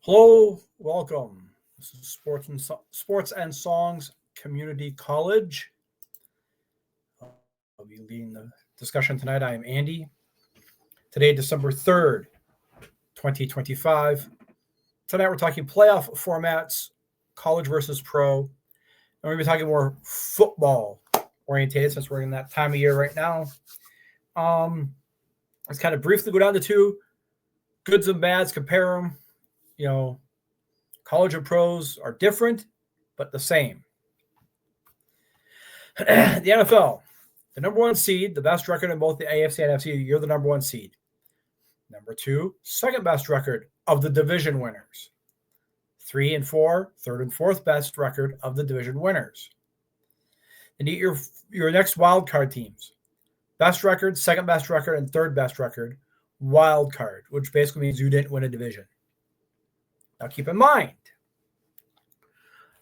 Hello, welcome. This is Sports and Songs Community College. I'll be leading the discussion tonight. I am Andy. Today, December 3rd, 2025. Tonight, we're talking playoff formats, college versus pro. And we're going to be talking more football orientated since we're in that time of year right now. Let's kind of briefly go down the two goods and bads, compare them. College and pros are different, but the same. The NFL, the number one seed, the best record in both the AFC and NFC, you're the number one seed. Number two, second best record of the division winners. 3 and 4, third and fourth best record of the division winners. And your next wild card teams. Best record, second best record, and third best record. Wild card, which basically means you didn't win a division. Now keep in mind,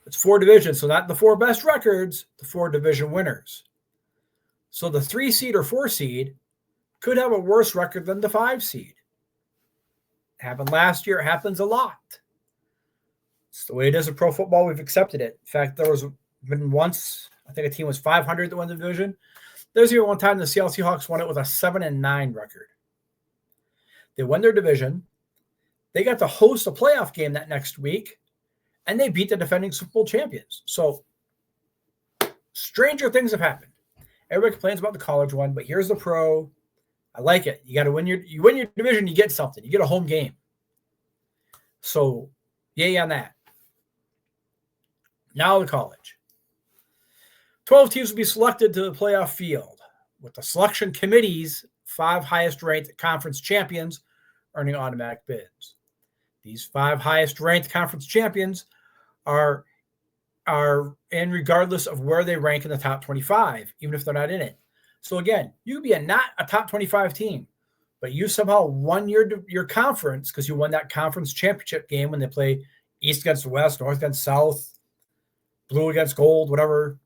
it's 4 divisions, so not the 4 best records, the 4 division winners. So the 3 seed or 4 seed could have a worse record than the 5 seed. It happened last year. It happens a lot. It's the way it is in pro football. We've accepted it. In fact, there was been once, I think a team was 500 that won the division. There's even one time the Seattle Seahawks won it with a 7-9 record. They won their division. They got to host a playoff game that next week, and they beat the defending Super Bowl champions. So stranger things have happened. Everybody complains about the college one, but here's the pro. I like it. You got to win your division, you get something. You get a home game. So yay on that. Now the college. 12 teams will be selected to the playoff field, with the selection committee's 5 highest-ranked conference champions earning automatic bids. These 5 highest-ranked conference champions are in regardless of where they rank in the top 25, even if they're not in it. So again, you could be not a top 25 team, but you somehow won your conference because you won that conference championship game when they play East against West, North against South, Blue against Gold, whatever.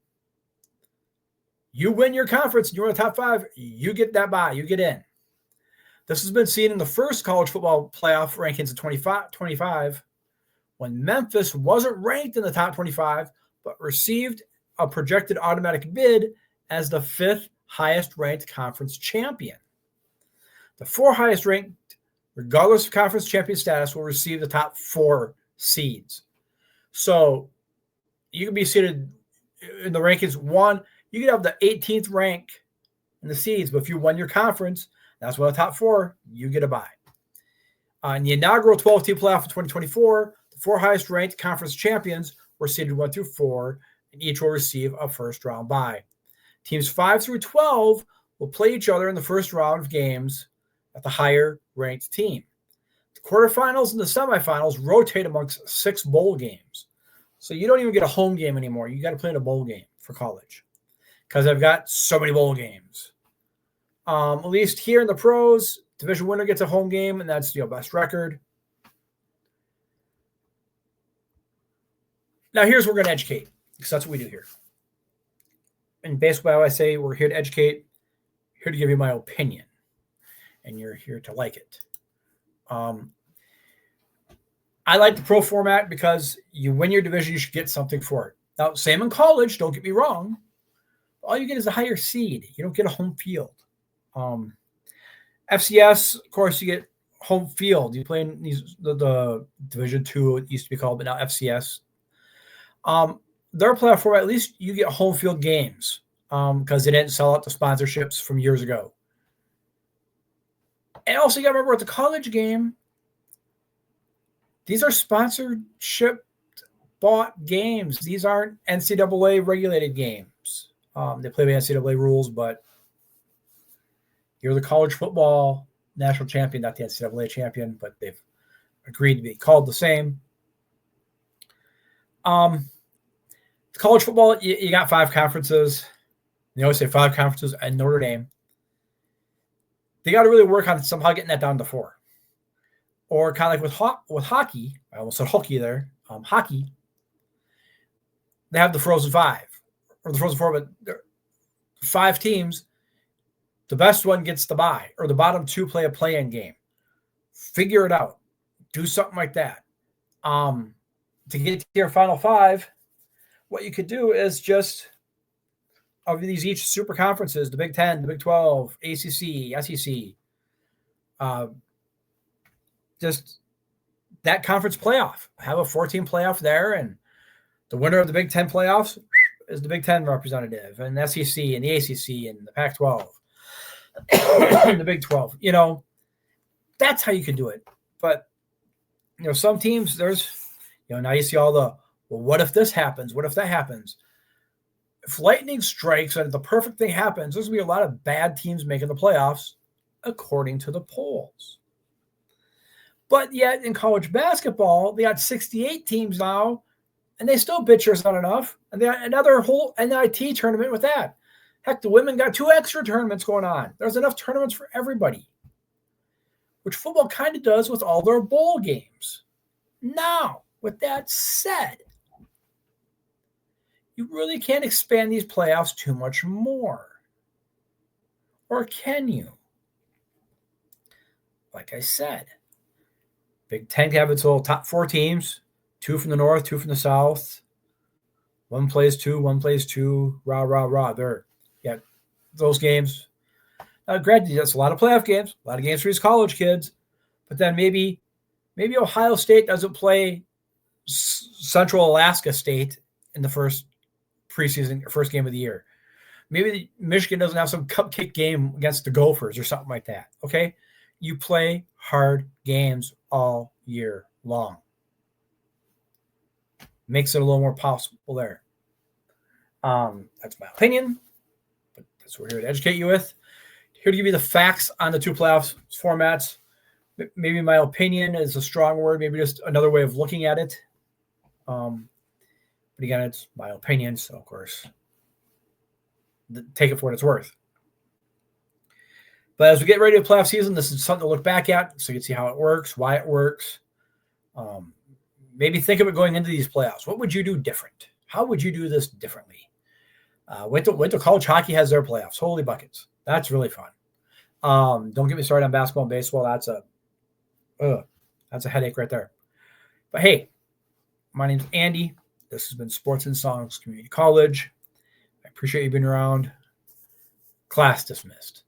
You win your conference, you're in the top 5, you get that bye, you get in. This has been seen in the first college football playoff rankings of 25 when Memphis wasn't ranked in the top 25, but received a projected automatic bid as the 5th highest-ranked conference champion. The 4 highest-ranked, regardless of conference champion status, will receive the top 4 seeds. So you can be seated in the rankings 1. You could have the 18th rank in the seeds, but if you won your conference, that's one of the top 4, you get a bye. In the inaugural 12-team playoff of 2024, the 4 highest-ranked conference champions were seeded 1 through 4, and each will receive a first-round bye. Teams 5 through 12 will play each other in the first round of games at the higher-ranked team. The quarterfinals and the semifinals rotate amongst 6 bowl games. So you don't even get a home game anymore. You got to play in a bowl game for college because I've got so many bowl games. At least here in the pros, division winner gets a home game, and that's best record. Now here's where we're going to educate, because that's what we do here. And basically, how I say we're here to educate, here to give you my opinion, and you're here to like it. I like the pro format because you win your division, you should get something for it. Now, same in college, don't get me wrong. All you get is a higher seed. You don't get a home field. FCS, of course, you get home field. You play in the Division II, it used to be called, but now FCS. Their platform, at least you get home field games because they didn't sell out the sponsorships from years ago. And also, you got to remember, at the college game, these are sponsorship bought games. These aren't NCAA regulated games. They play by NCAA rules, but you're the college football national champion, not the NCAA champion, but they've agreed to be called the same. College football, you got 5 conferences. They always say 5 conferences and Notre Dame. They got to really work on somehow getting that down to 4. Or kind of like with hockey, I almost said hockey there, hockey, they have the Frozen 5, or the Frozen 4, but 5 teams. The best one gets the bye, or the bottom 2 play a play-in game. Figure it out. Do something like that. To get to your final five, what you could do is just of these each super conferences, the Big 10, the Big 12, ACC, SEC, just that conference playoff. Have a 14 playoff there, and the winner of the Big 10 playoffs is the Big 10 representative, and the SEC and the ACC and the Pac-12 and the Big 12. That's how you can do it. But some teams, there's now you see all the, well, what if this happens? What if that happens? If lightning strikes and the perfect thing happens, there's going to be a lot of bad teams making the playoffs, according to the polls. But yet in college basketball, they got 68 teams now, and they still bitch there's not enough. And they got another whole NIT tournament with that. Heck, the women got 2 extra tournaments going on. There's enough tournaments for everybody, which football kind of does with all their bowl games. Now, with that said, you really can't expand these playoffs too much more. Or can you? Like I said, Big Ten can have its little top 4 teams, 2 from the north, 2 from the south. One plays 2, one plays 2. Rah, rah, rah. Those games. Granted, that's a lot of playoff games, a lot of games for these college kids. But then maybe Ohio State doesn't play Central Alaska State in the first game of the year. Maybe Michigan doesn't have some cupcake game against the Gophers or something like that. Okay? You play hard games all year long. Makes it a little more possible there. That's my opinion, but that's what we're here to educate you with. Here to give you the facts on the 2 playoffs formats. Maybe my opinion is a strong word, maybe just another way of looking at it. But again, it's my opinion, so of course, take it for what it's worth. But as we get ready to playoff season, this is something to look back at so you can see how it works, why it works. Maybe think of it going into these playoffs. What would you do different? How would you do this differently? Wait till college hockey has their playoffs. Holy buckets. That's really fun. Don't get me started on basketball and baseball. That's a headache right there. But hey, my name's Andy. This has been Sports and Songs Community College. I appreciate you being around. Class dismissed.